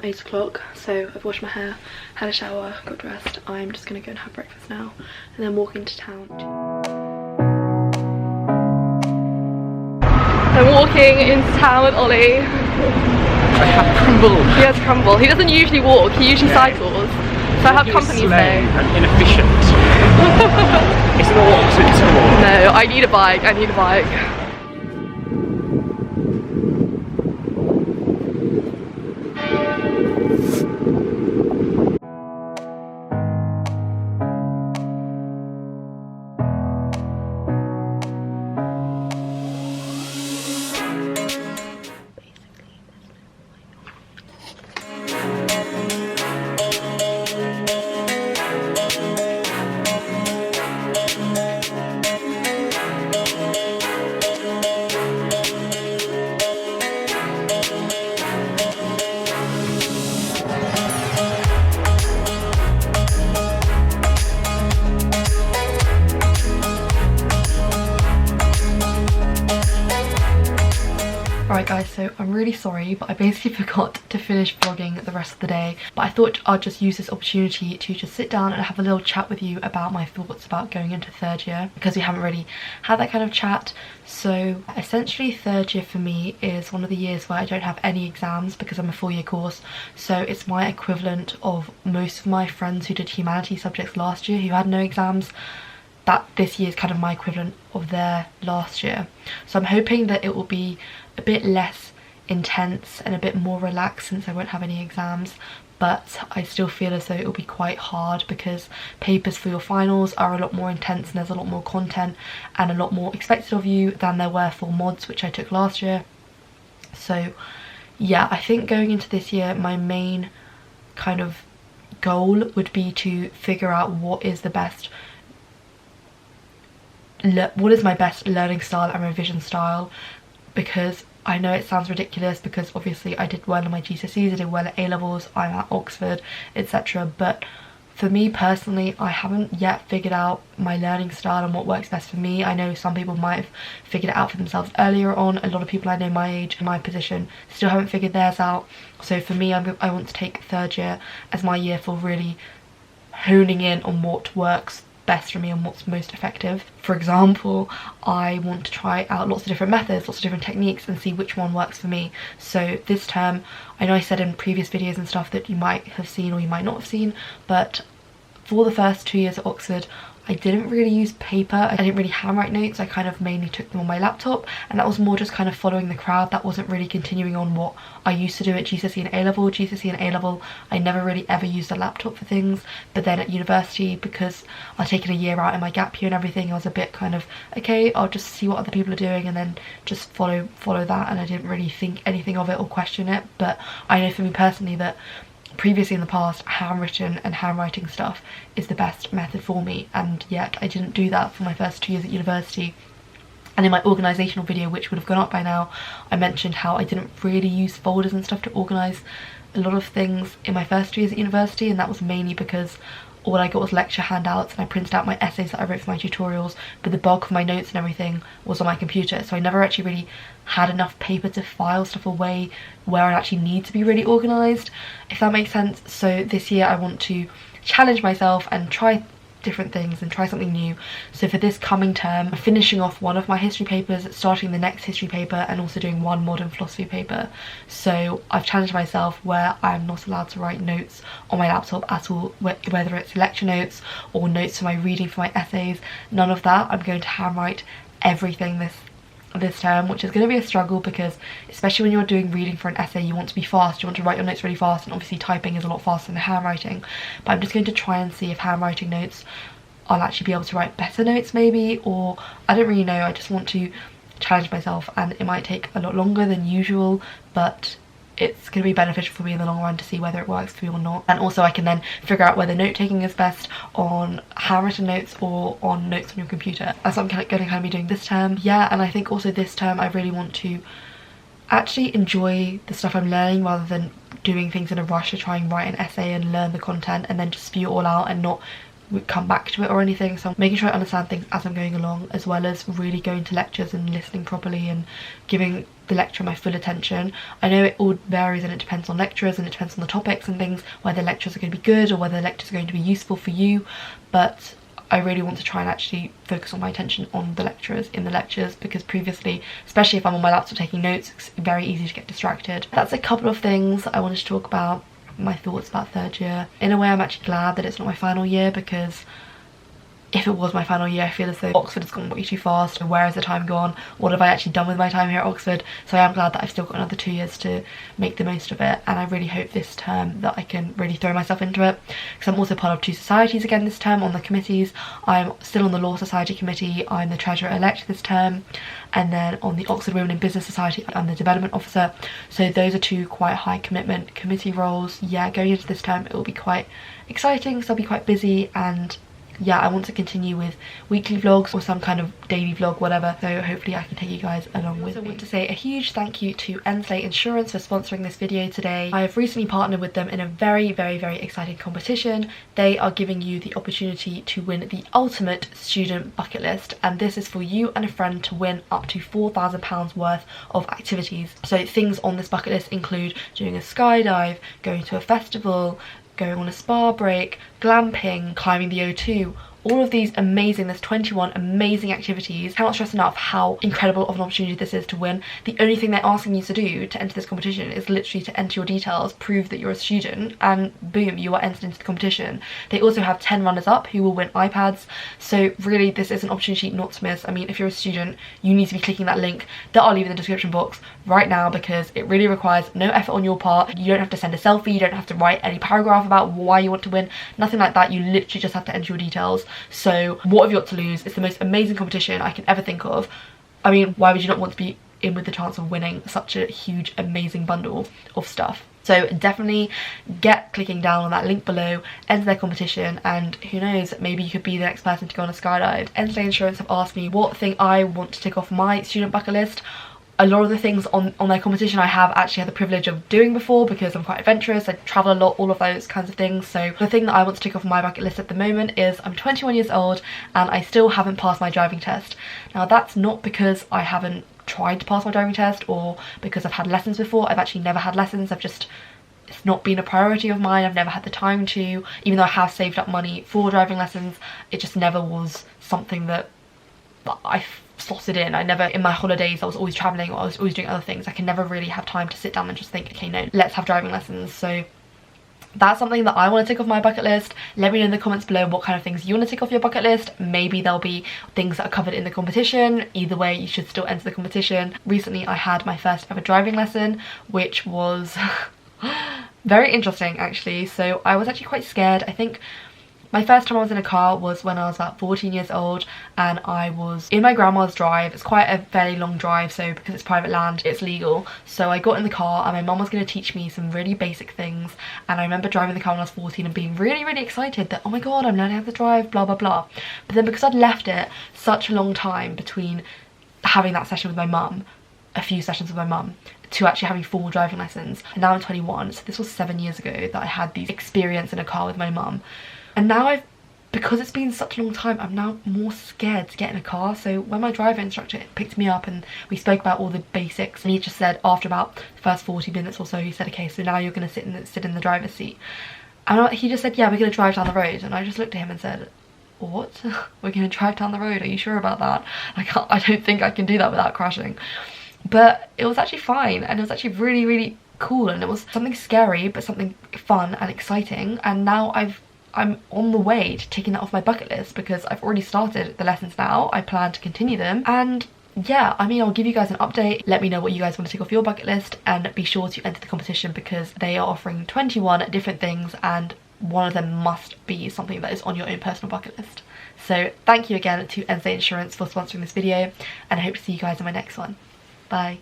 8 o'clock, so I've washed my hair, had a shower, got dressed. I'm just gonna go and have breakfast now and then walk into town. I'm walking into town with Ollie. I have crumble. He has crumble. He doesn't usually walk, he usually cycles. So I have company today. And inefficient. It's an Oxford tour. No, I need a bike, I need a bike. Alright guys, so I'm really sorry, but I basically forgot to finish vlogging the rest of the day. But I thought I'd just use this opportunity to just sit down and have a little chat with you about my thoughts about going into third year, because we haven't really had that kind of chat. So essentially third year for me is one of the years where I don't have any exams because I'm a 4-year course. So it's my equivalent of most of my friends who did humanities subjects last year who had no exams. That this year is kind of my equivalent of their last year. So I'm hoping that it will be a bit less intense and a bit more relaxed since I won't have any exams, but I still feel as though it will be quite hard because papers for your finals are a lot more intense and there's a lot more content and a lot more expected of you than there were for mods, which I took last year. So yeah, I think going into this year my main kind of goal would be to figure out what is my best learning style and revision style, because I know it sounds ridiculous because obviously I did well in my GCSEs, I did well at A-levels, I'm at Oxford, etc. But for me personally, I haven't yet figured out my learning style and what works best for me. I know some people might have figured it out for themselves earlier on. A lot of people I know my age and my position still haven't figured theirs out. So for me, I want to take third year as my year for really honing in on what works best for me and what's most effective. For example, I want to try out lots of different methods, lots of different techniques and see which one works for me. So this term, I know I said in previous videos and stuff that you might have seen or you might not have seen, but for the first 2 years at Oxford I didn't really use paper. I didn't really handwrite notes. I kind of mainly took them on my laptop, and that was more just kind of following the crowd. That wasn't really continuing on what I used to do at GCSE and A-level. GCSE and A-level, I never really ever used a laptop for things, but then at university, because I'd taken a year out in my gap year and everything, I was a bit kind of, okay, I'll just see what other people are doing and then just follow that, and I didn't really think anything of it or question it. But I know for me personally that previously in the past, handwritten and handwriting stuff is the best method for me, and yet I didn't do that for my first 2 years at university. And in my organisational video, which would have gone up by now, I mentioned how I didn't really use folders and stuff to organise a lot of things in my first 2 years at university, and that was mainly because all I got was lecture handouts and I printed out my essays that I wrote for my tutorials, but the bulk of my notes and everything was on my computer, so I never actually really had enough paper to file stuff away where I actually need to be really organised, if that makes sense. So this year I want to challenge myself and try different things and try something new. So for this coming term, I'm finishing off one of my history papers, starting the next history paper, and also doing one modern philosophy paper. So I've challenged myself where I'm not allowed to write notes on my laptop at all, whether it's lecture notes or notes for my reading for my essays, none of that. I'm going to handwrite everything this term, which is going to be a struggle because especially when you're doing reading for an essay, you want to be fast, you want to write your notes really fast, and obviously typing is a lot faster than handwriting. But I'm just going to try and see if handwriting notes, I'll actually be able to write better notes maybe, or I don't really know. I just want to challenge myself, and it might take a lot longer than usual, but it's going to be beneficial for me in the long run to see whether it works for me or not. And also I can then figure out whether note taking is best on handwritten notes or on notes on your computer. That's what I'm going to kind of be doing this term. Yeah, and I think also this term I really want to actually enjoy the stuff I'm learning rather than doing things in a rush to try and write an essay and learn the content and then just spew it all out and not come back to it or anything, so I'm making sure I understand things as I'm going along, as well as really going to lectures and listening properly and giving the lecture my full attention. I know it all varies and it depends on lecturers and it depends on the topics and things, whether lectures are going to be good or whether lectures are going to be useful for you, but I really want to try and actually focus on my attention on the lecturers in the lectures, because previously, especially if I'm on my laptop taking notes, it's very easy to get distracted. That's a couple of things I wanted to talk about. My thoughts about third year. In a way, I'm actually glad that it's not my final year, because if it was my final year, I feel as though Oxford has gone way too fast. Where has the time gone? What have I actually done with my time here at Oxford? So I am glad that I've still got another 2 years to make the most of it, and I really hope this term that I can really throw myself into it, because I'm also part of 2 societies again this term on the committees. I'm still on the Law Society committee, I'm the Treasurer-elect this term, and then on the Oxford Women in Business Society I'm the Development Officer. So those are 2 quite high commitment committee roles. Yeah, going into this term it will be quite exciting, so I'll be quite busy, and yeah, I want to continue with weekly vlogs or some kind of daily vlog, whatever, so hopefully I can take you guys along with me. I want to say a huge thank you to Ensley Insurance for sponsoring this video today. I have recently partnered with them in a very exciting competition. They are giving you the opportunity to win the ultimate student bucket list, and this is for you and a friend to win up to £4,000 worth of activities. So things on this bucket list include doing a skydive, going to a festival, going on a spa break, glamping, climbing the O2, all of these amazing, there's 21 amazing activities. I cannot stress enough how incredible of an opportunity this is to win. The only thing they're asking you to do to enter this competition is literally to enter your details, prove that you're a student, and boom, you are entered into the competition. They also have 10 runners up who will win iPads, so really this is an opportunity not to miss. I mean, if you're a student, you need to be clicking that link that I'll leave in the description box right now, because it really requires no effort on your part. You don't have to send a selfie, you don't have to write any paragraph about why you want to win, nothing like that. You literally just have to enter your details. So what have you got to lose? It's the most amazing competition I can ever think of. I mean, why would you not want to be in with the chance of winning such a huge amazing bundle of stuff? So definitely get clicking down on that link below, enter their competition, and who knows, maybe you could be the next person to go on a skydive. Ensley Insurance have asked me what thing I want to tick off my student bucket list. A lot of the things on their competition I have actually had the privilege of doing before, because I'm quite adventurous, I travel a lot, all of those kinds of things. So the thing that I want to tick off my bucket list at the moment is I'm 21 years old and I still haven't passed my driving test. Now that's not because I haven't tried to pass my driving test or because I've had lessons before. I've actually never had lessons. It's not been a priority of mine. I've never had the time to, even though I have saved up money for driving lessons, it just never was something that I slotted in. In my holidays I was always traveling or I was always doing other things. I can never really have time to sit down and just think, okay, no, let's have driving lessons. So that's something that I want to tick off my bucket list. Let me know in the comments below what kind of things you want to tick off your bucket list. Maybe there'll be things that are covered in the competition. Either way, you should still enter the competition. Recently I had my first ever driving lesson, which was very interesting actually. So I was actually quite scared. I think my first time I was in a car was when I was about 14 years old, and I was in my grandma's drive. It's quite a fairly long drive, so because it's private land, it's legal. So I got in the car and my mum was going to teach me some really basic things, and I remember driving the car when I was 14 and being really excited that, oh my god, I'm learning how to drive, blah blah blah. But then because I'd left it such a long time between having that session with my mum, a few sessions with my mum, to actually having formal driving lessons, and now I'm 21, so this was 7 years ago that I had the experience in a car with my mum. And now because it's been such a long time, I'm now more scared to get in a car. So when my driving instructor picked me up and we spoke about all the basics, and he just said after about the first 40 minutes or so, he said, okay, so now you're going to sit in the driver's seat. And he just said, yeah, we're going to drive down the road. And I just looked at him and said, what? We're going to drive down the road? Are you sure about that? I don't think I can do that without crashing. But it was actually fine, and it was actually really cool, and it was something scary but something fun and exciting. And now I'm on the way to taking that off my bucket list, because I've already started the lessons now. I plan to continue them, and yeah, I mean, I'll give you guys an update. Let me know what you guys want to tick off your bucket list, and be sure to enter the competition because they are offering 21 different things, and one of them must be something that is on your own personal bucket list. So thank you again to Ensley Insurance for sponsoring this video, and I hope to see you guys in my next one. Bye.